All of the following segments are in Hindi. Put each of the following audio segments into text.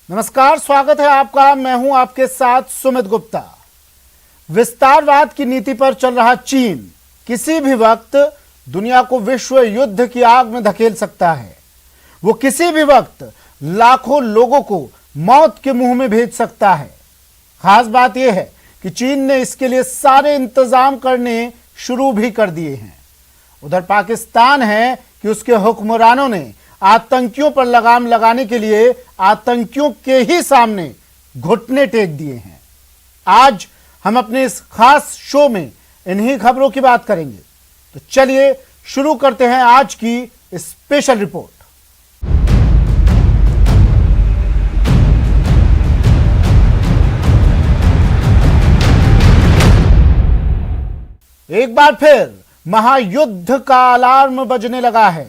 नमस्कार, स्वागत है आपका। मैं हूं आपके साथ सुमित गुप्ता। विस्तारवाद की नीति पर चल रहा चीन किसी भी वक्त दुनिया को विश्व युद्ध की आग में धकेल सकता है। वो किसी भी वक्त लाखों लोगों को मौत के मुंह में भेज सकता है। खास बात यह है कि चीन ने इसके लिए सारे इंतजाम करने शुरू भी कर दिए हैं। उधर पाकिस्तान है कि उसके हुक्मरानों ने आतंकियों पर लगाम लगाने के लिए आतंकियों के ही सामने घुटने टेक दिए हैं। आज हम अपने इस खास शो में इन्हीं खबरों की बात करेंगे। तो चलिए शुरू करते हैं आज की स्पेशल रिपोर्ट। एक बार फिर महायुद्ध का अलार्म बजने लगा है।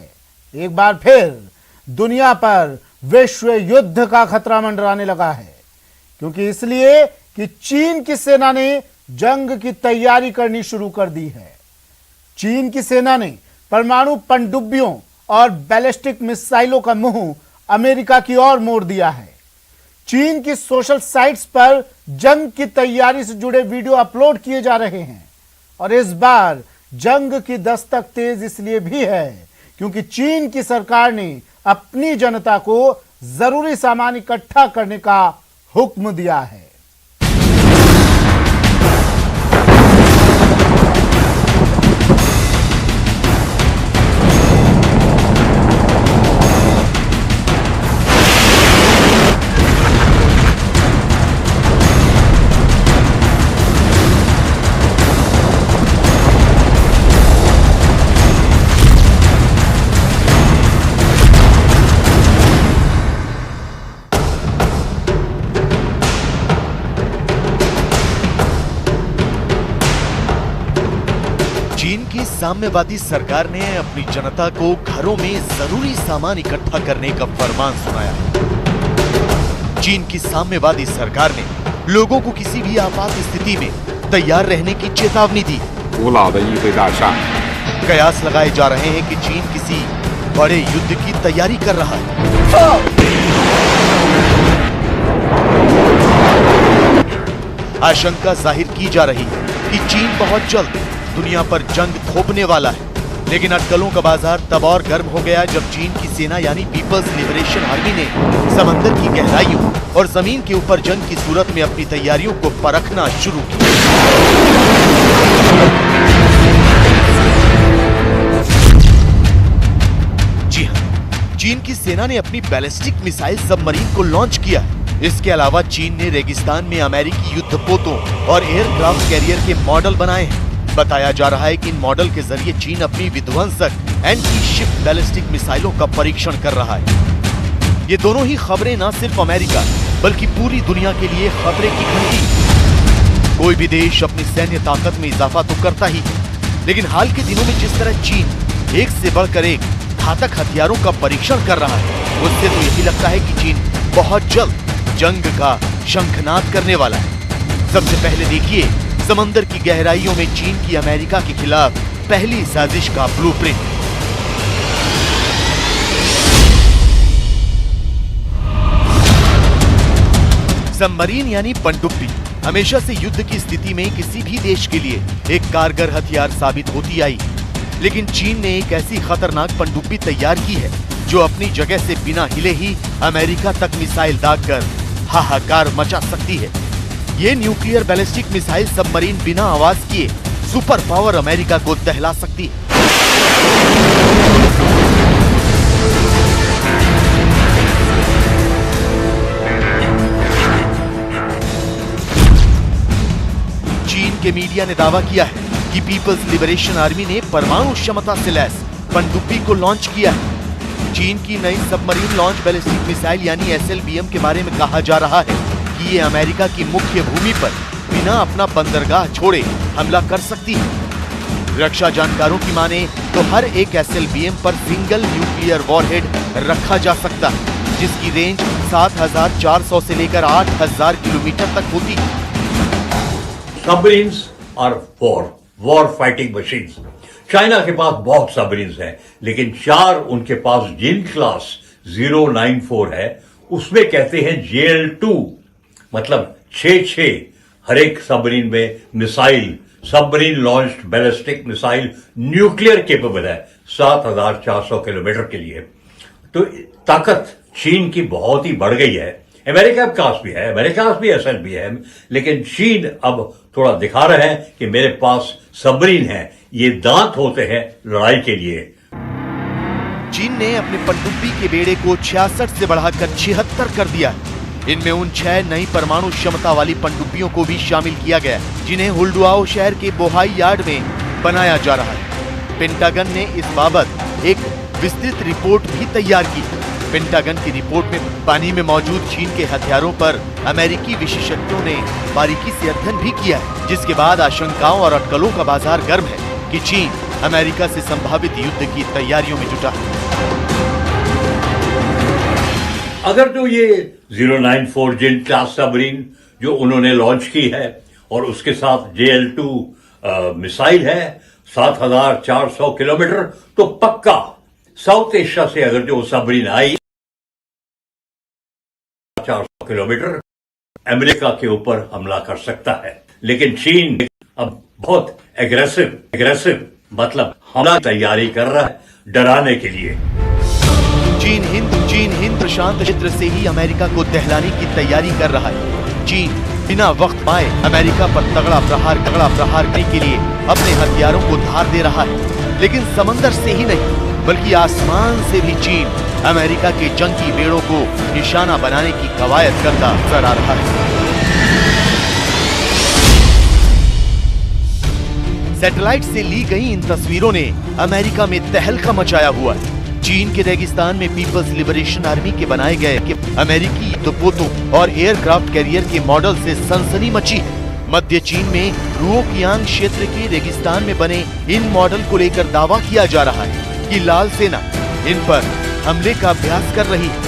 एक बार फिर दुनिया पर विश्व युद्ध का खतरा मंडराने लगा है, क्योंकि इसलिए कि चीन की सेना ने जंग की तैयारी करनी शुरू कर दी है। चीन की सेना ने परमाणु पनडुब्बियों और बैलिस्टिक मिसाइलों का मुंह अमेरिका की ओर मोड़ दिया है। चीन की सोशल साइट्स पर जंग की तैयारी से जुड़े वीडियो अपलोड किए जा रहे हैं। और इस बार जंग की दस्तक तेज इसलिए भी है क्योंकि चीन की सरकार ने अपनी जनता को जरूरी सामान इकट्ठा करने का हुक्म दिया है। चीन की साम्यवादी सरकार ने अपनी जनता को घरों में जरूरी सामान इकट्ठा करने का फरमान सुनाया। चीन की साम्यवादी सरकार ने लोगों को किसी भी आपात स्थिति में तैयार रहने की चेतावनी दी। कयास लगाए जा रहे हैं कि चीन किसी बड़े युद्ध की तैयारी कर रहा है। आशंका जाहिर की जा रही है कि चीन बहुत जल्द दुनिया पर जंग थोपने वाला है। लेकिन अटकलों का बाजार तब और गर्म हो गया जब चीन की सेना यानी पीपल्स लिबरेशन आर्मी ने समंदर की गहराइयों और जमीन के ऊपर जंग की सूरत में अपनी तैयारियों को परखना शुरू किया। जी हां, चीन की सेना ने अपनी बैलिस्टिक मिसाइल सबमरीन को लॉन्च किया। इसके अलावा चीन ने रेगिस्तान में अमेरिकी युद्धपोतों और एयरक्राफ्ट कैरियर के मॉडल बनाए हैं। बताया जा रहा है कि इन मॉडल के जरिए चीन अपनी विध्वंसक एंटी शिप बैलिस्टिक मिसाइलों का परीक्षण कर रहा है। ये दोनों ही खबरें न सिर्फ अमेरिका बल्कि पूरी दुनिया के लिए खतरे की घंटी। कोई भी देश अपनी सैन्य ताकत में इजाफा तो करता ही है, लेकिन हाल के दिनों में जिस तरह चीन एक से बढ़कर एक घातक हथियारों का परीक्षण कर रहा है, उससे तो यही लगता है कि चीन बहुत जल्द जंग का शंखनाद करने वाला है। सबसे पहले देखिए समंदर की गहराइयों में चीन की अमेरिका के खिलाफ पहली साजिश का ब्लूप्रिंट। सबमरीन यानी पनडुब्बी हमेशा से युद्ध की स्थिति में किसी भी देश के लिए एक कारगर हथियार साबित होती आई। लेकिन चीन ने एक ऐसी खतरनाक पनडुब्बी तैयार की है जो अपनी जगह से बिना हिले ही अमेरिका तक मिसाइल दागकर हाहाकार मचा सकती है। ये न्यूक्लियर बैलिस्टिक मिसाइल सबमरीन बिना आवाज किए सुपर पावर अमेरिका को दहला सकती है। चीन के मीडिया ने दावा किया है कि पीपल्स लिबरेशन आर्मी ने परमाणु क्षमता से लैस पनडुब्बी को लॉन्च किया है। चीन की नई सबमरीन लॉन्च बैलिस्टिक मिसाइल यानी SLBM के बारे में कहा जा रहा है कि ये अमेरिका की मुख्य भूमि पर बिना अपना बंदरगाह छोड़े हमला कर सकती है। रक्षा जानकारों की माने तो हर एक SLBM पर सिंगल न्यूक्लियर वॉरहेड रखा जा सकता है, जिसकी रेंज 7,400 से लेकर 8,000 किलोमीटर तक होती है। Submarines are war fighting machines. China के पास बहुत सबमरीन्स हैं, लेकिन 4 उनके पास जिन क्लास 094 है, उसमें कहते हैं JL-2, मतलब 6 हर एक सबमरीन में missile, submarine launched ballistic missile nuclear capable है 7,400 किलोमीटर के लिए। तो ताकत चीन की बहुत ही बढ़ गई है। अमेरिका के पास भी है, अमेरिका के पास भी ऐसा भी है, लेकिन चीन अब थोड़ा दिखा रहा है कि मेरे पास सबमरीन है, ये दांत होते हैं लड़ाई के लिए। चीन ने अपने पनडुब्बी के बेड़े को 66 से बढ़ाकर 76 कर दिया है। इनमें उन 6 नई परमाणु क्षमता वाली पनडुब्बियों को भी शामिल किया गया है, जिन्हें हुल्डुआओ शहर के बोहाई यार्ड में बनाया जा रहा है। पेंटागन ने इस बाबत एक विस्तृत रिपोर्ट भी तैयार की। पेंटागन की रिपोर्ट में पानी में मौजूद चीन के हथियारों पर अमेरिकी विशेषज्ञों ने बारीकी से अध्ययन भी किया है, जिसके बाद आशंकाओं और अटकलों का बाजार गर्म है कि चीन अमेरिका से संभावित युद्ध की तैयारियों में जुटा है। अगर तो ये 094 जिन क्लास सबमरीन जो उन्होंने लॉन्च की है और उसके साथ JL-2 मिसाइल है 7,400 किलोमीटर, तो पक्का साउथ एशिया से अगर जो सबमरीन आई 400 किलोमीटर अमेरिका के ऊपर हमला कर सकता है। लेकिन चीन अब बहुत एग्रेसिव मतलब हमला तैयारी कर रहा है डराने के लिए। चीन हिंद प्रशांत क्षेत्र से ही अमेरिका को दहलाने की तैयारी कर रहा है। चीन बिना वक्त पाए अमेरिका पर तगड़ा प्रहार करने के लिए अपने हथियारों को धार दे रहा है। लेकिन समंदर से ही नहीं बल्कि आसमान से भी चीन अमेरिका के जंगी बेड़ों को निशाना बनाने की कवायद करता नजर आ रहा है। सैटेलाइट से ली गई इन तस्वीरों ने अमेरिका में तहलका मचाया हुआ है। चीन के रेगिस्तान में पीपल्स लिबरेशन आर्मी के बनाए गए अमेरिकी युद्धपोतों और एयरक्राफ्ट कैरियर के मॉडल से सनसनी मची है। मध्य चीन में रुओकियांग क्षेत्र के रेगिस्तान में बने इन मॉडल को लेकर दावा किया जा रहा है कि लाल सेना इन पर हमले का अभ्यास कर रही है।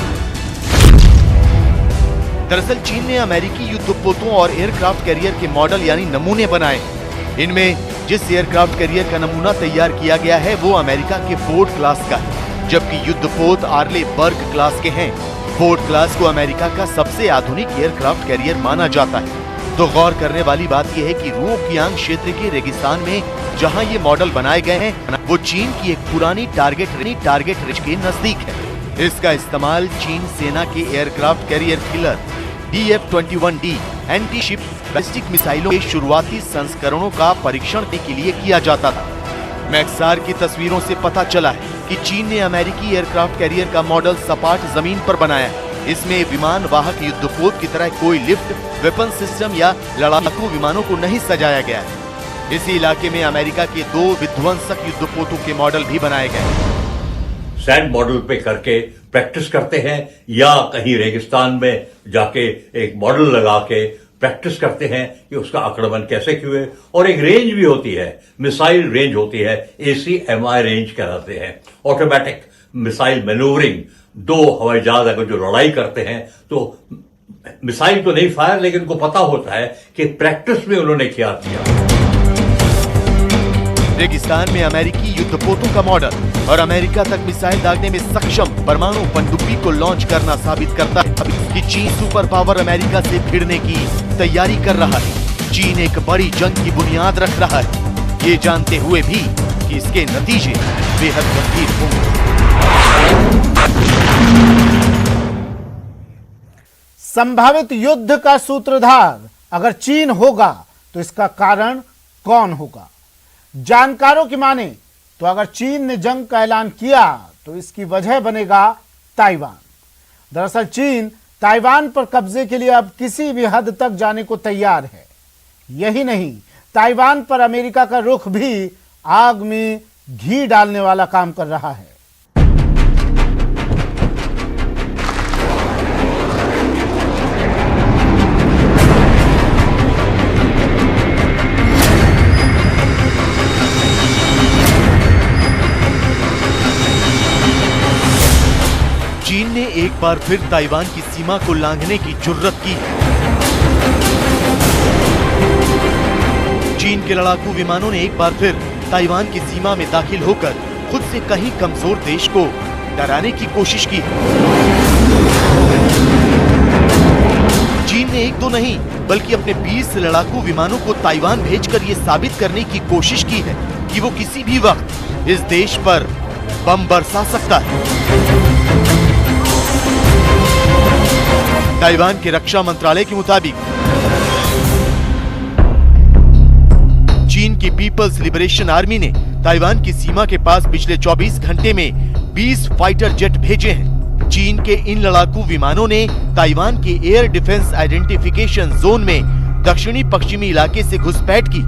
दरअसल चीन ने अमेरिकी युद्धपोतों और एयरक्राफ्ट कैरियर के मॉडल यानी नमूने बनाए। इनमें जिस एयरक्राफ्ट कैरियर का नमूना तैयार किया गया है वो अमेरिका के फोर्ड क्लास का है, जबकि युद्धपोत आर्ले बर्ग क्लास के हैं। फोर्ड क्लास को अमेरिका का सबसे आधुनिक एयरक्राफ्ट कैरियर माना जाता है। तो गौर करने वाली बात यह है कि रुओकियांग क्षेत्र के रेगिस्तान में जहां ये मॉडल बनाए गए हैं वो चीन की एक पुरानी टारगेट रेंज के नजदीक है। इसका इस्तेमाल चीन सेना के aircraft carrier killer DF-21D anti ship ballistic मिसाइलों के शुरुआती संस्करणों का परीक्षण के लिए किया जाता था। मैक्सार की तस्वीरों से पता चला है कि चीन ने अमेरिकी एयरक्राफ्ट कैरियर का मॉडल सपाट जमीन पर बनाया है। इसमें विमान वाहक युद्धपोत की तरह कोई लिफ्ट, वेपन सिस्टम या लड़ाकू विमानों को नहीं सजाया गया है। इसी इलाके में अमेरिका के 2 विध्वंसक युद्धपोतों के मॉडल भी बनाए गए। सैंड मॉडल पे करके प्रैक्टिस करते हैं या कहीं रेगिस्तान में जाके एक मॉडल लगा के प्रैक्टिस करते हैं कि उसका आक्रमण कैसे हुए। और एक रेंज भी होती है, मिसाइल रेंज होती है, ACMI रेंज कहलाते हैं, ऑटोमेटिक मिसाइल मैन्यूवरिंग। 2 हवाई जहाज अगर जो लड़ाई करते हैं तो मिसाइल तो नहीं फायर, लेकिन उनको पता होता है कि प्रैक्टिस में उन्होंने क्या किया। रेगिस्तान में अमेरिकी युद्धपोतों का मॉडल और अमेरिका तक मिसाइल दागने में सक्षम परमाणु पनडुब्बी को लॉन्च करना साबित करता है कि चीन सुपर पावर अमेरिका से भिड़ने की तैयारी कर रहा है। चीन एक बड़ी जंग की बुनियाद रख रहा है, ये जानते हुए भी कि इसके नतीजे बेहद गंभीर होंगे। संभावित युद्ध का सूत्रधार अगर चीन होगा तो इसका कारण कौन होगा? जानकारों की माने तो अगर चीन ने जंग का ऐलान किया तो इसकी वजह बनेगा ताइवान। दरअसल चीन ताइवान पर कब्जे के लिए अब किसी भी हद तक जाने को तैयार है। यही नहीं, ताइवान पर अमेरिका का रुख भी आग में घी डालने वाला काम कर रहा है। चीन ने एक बार फिर ताइवान की सीमा को लांघने की जुर्रत की। चीन के लड़ाकू विमानों ने एक बार फिर ताइवान की सीमा में दाखिल होकर खुद से कहीं कमजोर देश को डराने की कोशिश की। चीन ने एक दो नहीं बल्कि अपने 20 लड़ाकू विमानों को ताइवान भेजकर ये साबित करने की कोशिश की है कि वो किसी भी वक्त इस देश पर बम बरसा सकता है। ताइवान के रक्षा मंत्रालय के मुताबिक चीन की पीपल्स लिबरेशन आर्मी ने ताइवान की सीमा के पास पिछले 24 घंटे में 20 फाइटर जेट भेजे हैं। चीन के इन लड़ाकू विमानों ने ताइवान के एयर डिफेंस आइडेंटिफिकेशन जोन में दक्षिणी पश्चिमी इलाके से घुसपैठ की।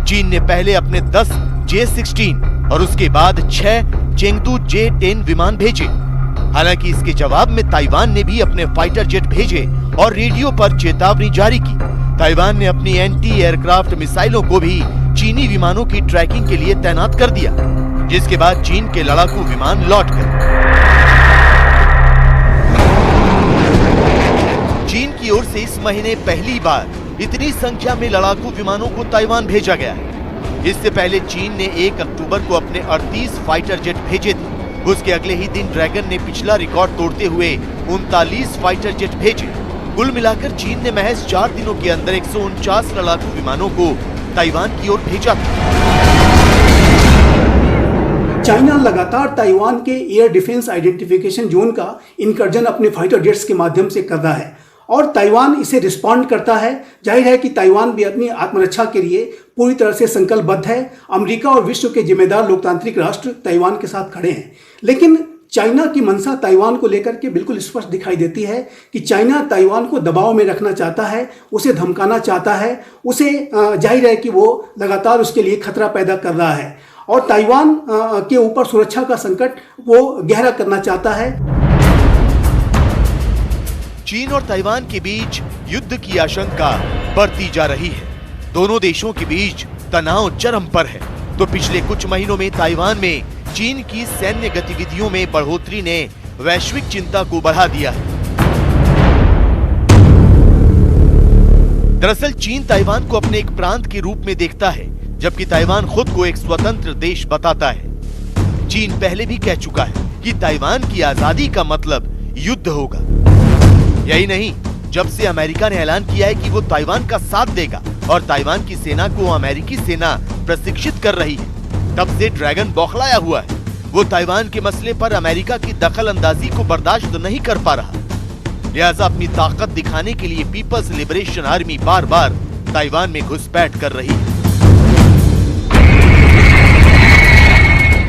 चीन ने पहले अपने 10 J-16 और उसके बाद 6 चेंगदू J-10 विमान भेजे। हालांकि इसके जवाब में ताइवान ने भी अपने फाइटर जेट भेजे और रेडियो पर चेतावनी जारी की। ताइवान ने अपनी एंटी एयरक्राफ्ट मिसाइलों को भी चीनी विमानों की ट्रैकिंग के लिए तैनात कर दिया, जिसके बाद चीन के लड़ाकू विमान लौट गए। चीन की ओर से इस महीने पहली बार इतनी संख्या में लड़ाकू विमानों को ताइवान भेजा गया है। इससे पहले चीन ने 1 अक्टूबर को अपने 38 फाइटर जेट भेजे थे। उसके अगले ही दिन ड्रैगन ने पिछला रिकॉर्ड तोड़ते हुए 39 फाइटर जेट भेजे। कुल मिलाकर चीन ने महज 4 दिनों के अंदर 149 लड़ाकू विमानों को ताइवान की ओर भेजा था। चाइना लगातार ताइवान के एयर डिफेंस आइडेंटिफिकेशन जोन का इंकर्जन अपने फाइटर जेट्स के माध्यम से कर रहा है और ताइवान इसे रिस्पॉन्ड करता है। जाहिर है कि ताइवान भी अपनी आत्मरक्षा के लिए पूरी तरह से संकल्पबद्ध है। अमेरिका और विश्व के जिम्मेदार लोकतांत्रिक राष्ट्र ताइवान के साथ खड़े हैं, लेकिन चाइना की मंशा ताइवान को लेकर के बिल्कुल स्पष्ट दिखाई देती है कि चाइना ताइवान को दबाव में रखना चाहता है, उसे धमकाना चाहता है, उसे जाहिर है कि वो लगातार उसके लिए खतरा पैदा कर रहा है और ताइवान के ऊपर सुरक्षा का संकट वो गहरा करना चाहता है। चीन और ताइवान के बीच युद्ध की आशंका बढ़ती जा रही है। दोनों देशों के बीच तनाव चरम पर है। तो पिछले कुछ महीनों में ताइवान में चीन की सैन्य गतिविधियों में बढ़ोतरी ने वैश्विक चिंता को बढ़ा दिया है। दरअसल चीन ताइवान को अपने एक प्रांत के रूप में देखता है, जबकि ताइवान खुद को एक स्वतंत्र देश बताता है। चीन पहले भी कह चुका है कि ताइवान की आजादी का मतलब युद्ध होगा। यही नहीं, जब से अमेरिका ने ऐलान किया है कि वो ताइवान का साथ देगा और ताइवान की सेना को अमेरिकी सेना प्रशिक्षित कर रही है, तब से ड्रैगन बौखलाया हुआ है। वो ताइवान के मसले पर अमेरिका की दखल अंदाजी को बर्दाश्त नहीं कर पा रहा। लिहाजा अपनी ताकत दिखाने के लिए पीपल्स लिबरेशन आर्मी बार बार ताइवान में घुसपैठ कर रही है।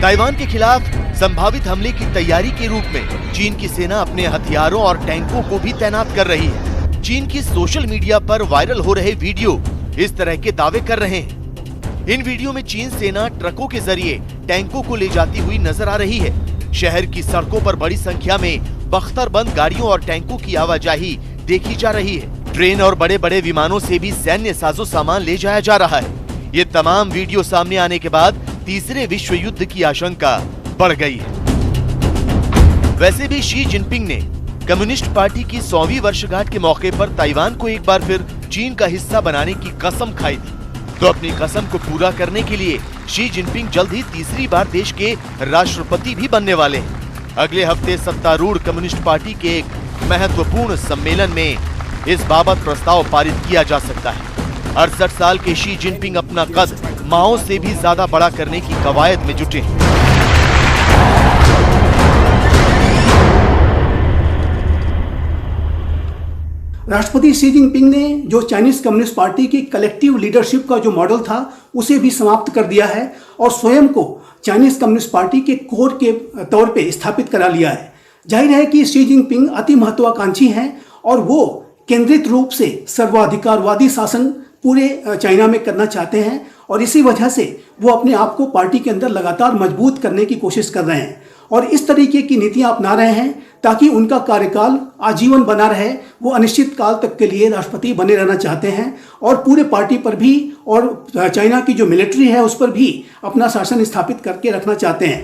ताइवान के खिलाफ संभावित हमले की तैयारी के रूप में चीन की सेना अपने हथियारों और टैंकों को भी तैनात कर रही है। चीन की सोशल मीडिया पर वायरल हो रहे वीडियो इस तरह के दावे कर रहे हैं। इन वीडियो में चीन सेना ट्रकों के जरिए टैंकों को ले जाती हुई नजर आ रही है। शहर की सड़कों पर बड़ी संख्या में बख्तरबंद गाड़ियों और टैंकों की आवाजाही देखी जा रही है। ट्रेन और बड़े बड़े विमानों से भी सैन्य साजो सामान ले जाया जा रहा है। ये तमाम वीडियो सामने आने के बाद तीसरे विश्व युद्ध की आशंका बढ़ गई है। वैसे भी शी जिनपिंग ने कम्युनिस्ट पार्टी की 100वीं वर्षगांठ के मौके पर ताइवान को एक बार फिर चीन का हिस्सा बनाने की कसम खाई थी। तो अपनी कसम को पूरा करने के लिए शी जिनपिंग जल्द ही तीसरी बार देश के राष्ट्रपति भी बनने वाले हैं। अगले हफ्ते सत्तारूढ़ कम्युनिस्ट पार्टी के एक महत्वपूर्ण सम्मेलन में इस बाबत प्रस्ताव पारित किया जा सकता है। 68 साल के शी जिनपिंग अपना कद माओ से भी ज्यादा बड़ा करने की कवायद में जुटे हैं। राष्ट्रपति शी जिनपिंग ने जो चाइनीज कम्युनिस्ट पार्टी की कलेक्टिव लीडरशिप का जो मॉडल था उसे भी समाप्त कर दिया है और स्वयं को चाइनीज कम्युनिस्ट पार्टी के कोर के तौर पे स्थापित करा लिया है। जाहिर है कि शी जिनपिंग अति महत्वाकांक्षी हैं और वो केंद्रित रूप से सर्वाधिकारवादी शासन पूरे चाइना में करना चाहते हैं और इसी वजह से वो अपने आप को पार्टी के अंदर लगातार मजबूत करने की कोशिश कर रहे हैं और इस तरीके की नीतियां अपना रहे हैं ताकि उनका कार्यकाल आजीवन बना रहे। वो अनिश्चित काल तक के लिए राष्ट्रपति बने रहना चाहते हैं और पूरे पार्टी पर भी और चाइना की जो मिलिट्री है उस पर भी अपना शासन स्थापित करके रखना चाहते हैं।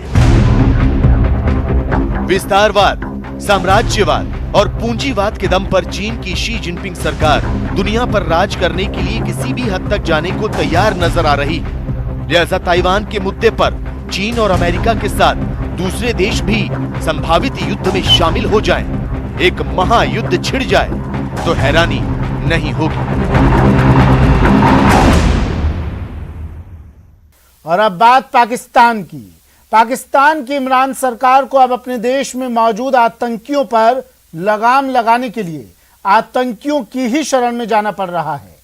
विस्तारवाद, साम्राज्यवाद और पूंजीवाद के दम पर चीन की शी जिनपिंग सरकार दुनिया पर राज करने के लिए किसी भी हद तक जाने को तैयार नजर आ रही है। लिहाजा ताइवान के मुद्दे पर चीन और अमेरिका के साथ दूसरे देश भी संभावित युद्ध में शामिल हो जाएं, एक महायुद्ध छिड़ जाए तो हैरानी नहीं होगी। और अब बात पाकिस्तान की। पाकिस्तान की इमरान सरकार को अब अपने देश में मौजूद आतंकियों पर लगाम लगाने के लिए आतंकियों की ही शरण में जाना पड़ रहा है।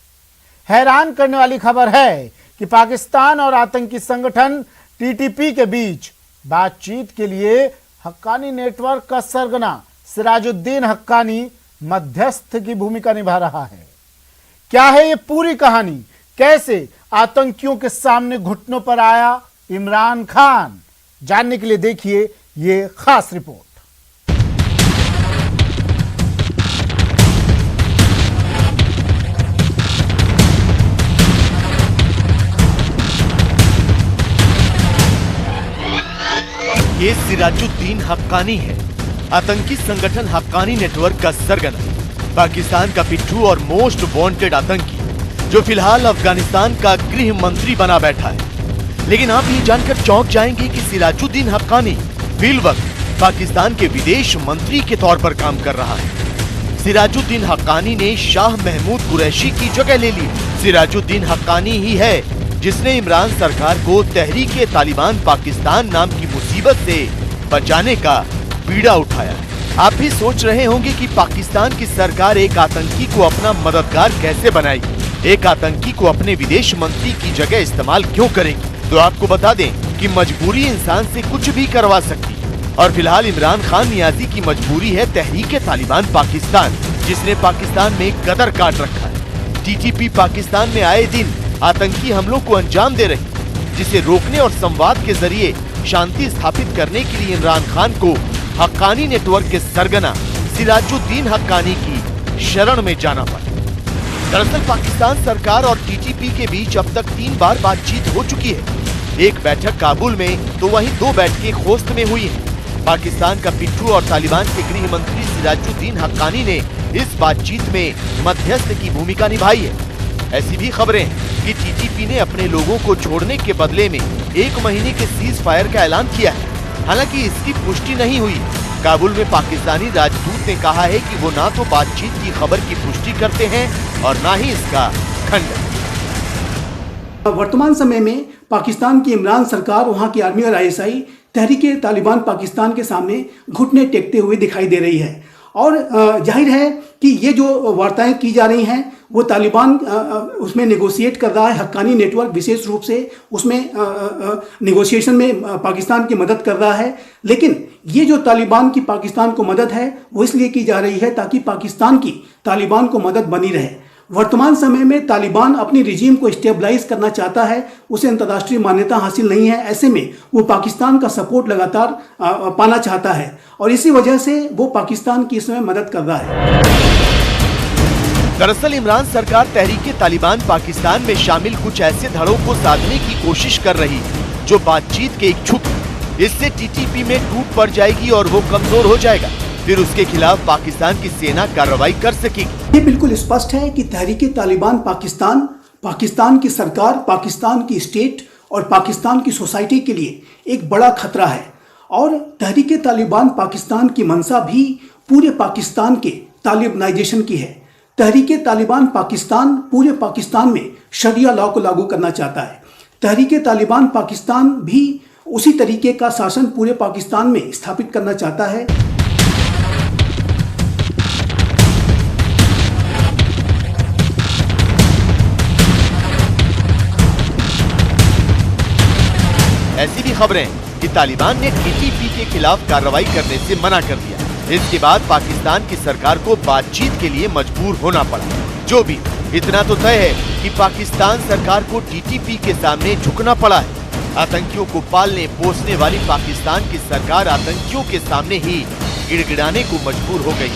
हैरान करने वाली खबर है कि पाकिस्तान और आतंकी संगठन टीटीपी के बीच बातचीत के लिए हक्कानी नेटवर्क का सरगना सिराजुद्दीन हक्कानी मध्यस्थ की भूमिका निभा रहा है। क्या है ये पूरी कहानी? कैसे आतंकियों के सामने घुटनों पर आया इमरान खान? जानने के लिए देखिए ये खास रिपोर्ट। ये सिराजुद्दीन हक्कानी है, आतंकी संगठन हक्कानी नेटवर्क का सरगना, पाकिस्तान का पिट्ठू और मोस्ट वांटेड आतंकी जो फिलहाल अफगानिस्तान का गृह मंत्री बना बैठा है। लेकिन आप ये जानकर चौंक जाएंगे कि सिराजुद्दीन हक्कानी फिलवक्त पाकिस्तान के विदेश मंत्री के तौर पर काम कर रहा है। सिराजुद्दीन हक्कानी ने शाह महमूद कुरैशी की जगह ले ली। सिराजुद्दीन हक्कानी ही है जिसने इमरान सरकार को तहरीक-ए-तालिबान पाकिस्तान नाम की मुसीबत से बचाने का बीड़ा उठाया है। आप भी सोच रहे होंगे कि पाकिस्तान की सरकार एक आतंकी को अपना मददगार कैसे बनाएगी, एक आतंकी को अपने विदेश मंत्री की जगह इस्तेमाल क्यों करेगी। तो आपको बता दें कि मजबूरी इंसान से कुछ भी करवा सकती है और फिलहाल इमरान खान नियाजी की मजबूरी है तहरीक-ए-तालिबान पाकिस्तान, जिसने पाकिस्तान में कदर काट रखा है। टीटीपी पाकिस्तान में आए दिन आतंकी हमलों को अंजाम दे रही, जिसे रोकने और संवाद के जरिए शांति स्थापित करने के लिए इमरान खान को हक्कानी नेटवर्क के सरगना सिराजुद्दीन हक्कानी की शरण में जाना पड़ा। दरअसल पाकिस्तान सरकार और टीटीपी के बीच अब तक 3 बार बातचीत हो चुकी है। एक बैठक काबुल में तो वहीं 2 बैठकें खोस्त में हुई हैं। पाकिस्तान का पिट्ठू और तालिबान के गृह मंत्री सिराजुद्दीन हक्कानी ने इस बातचीत में मध्यस्थ की भूमिका निभाई है। ऐसी भी खबरें हैं कि टीटीपी ने अपने लोगों को छोड़ने के बदले में 1 महीने के सीज फायर का ऐलान किया है। हालांकि इसकी पुष्टि नहीं हुई। काबुल में पाकिस्तानी राजदूत ने कहा है कि वो ना तो बातचीत की खबर की पुष्टि करते हैं और ना ही इसका खंडन। वर्तमान समय में पाकिस्तान की इमरान सरकार, वहां की आर्मी और आईएसआई तहरीक-ए-तालिबान पाकिस्तान के सामने घुटने टेकते हुए दिखाई दे रही है। और जाहिर है कि ये जो वार्ताएं की जा रही हैं वो तालिबान उसमें नेगोशिएट कर रहा है। हक्कानी नेटवर्क विशेष रूप से उसमें नेगोशिएशन में पाकिस्तान की मदद कर रहा है। लेकिन ये जो तालिबान की पाकिस्तान को मदद है वो इसलिए की जा रही है ताकि पाकिस्तान की तालिबान को मदद बनी रहे। वर्तमान समय में तालिबान अपनी रिजीम को स्टेबलाइज करना चाहता है, उसे अंतर्राष्ट्रीय मान्यता हासिल नहीं है। ऐसे में वो पाकिस्तान का सपोर्ट लगातार पाना चाहता है और इसी वजह से वो पाकिस्तान की इसमें मदद कर रहा है। दरअसल इमरान सरकार तहरीक-ए-तालिबान पाकिस्तान में शामिल कुछ ऐसे धड़ों को साधने की कोशिश कर रही जो बातचीत के इच्छुक। इससे टीटीपी में टूट पड़ जाएगी और वो कमजोर हो जाएगा। फिर उसके खिलाफ पाकिस्तान की सेना कार्रवाई कर सकेगी। ये बिल्कुल स्पष्ट है कि तहरीक-ए-तालिबान पाकिस्तान, पाकिस्तान की सरकार, पाकिस्तान की स्टेट और पाकिस्तान की सोसाइटी के लिए एक बड़ा खतरा है। और तहरीक-ए-तालिबान पाकिस्तान की मंशा भी पूरे पाकिस्तान के तालिबानाइजेशन की है। तहरीक-ए-तालिबान पाकिस्तान पूरे पाकिस्तान में शरिया लॉ को लागू करना चाहता है। तहरीक-ए-तालिबान पाकिस्तान भी उसी तरीके का शासन पूरे पाकिस्तान में स्थापित करना चाहता है। ऐसी भी खबरें कि तालिबान ने टीटीपी के खिलाफ कार्रवाई करने से मना कर दिया। इसके बाद पाकिस्तान की सरकार को बातचीत के लिए मजबूर होना पड़ा। जो भी, इतना तो तय है कि पाकिस्तान सरकार को टीटीपी के सामने झुकना पड़ा है। आतंकियों को पालने पोसने वाली पाकिस्तान की सरकार आतंकियों के सामने ही गिड़गिड़ाने को मजबूर हो गई।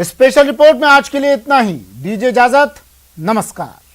स्पेशल रिपोर्ट में आज के लिए इतना ही। दीजिए इजाजत, नमस्कार।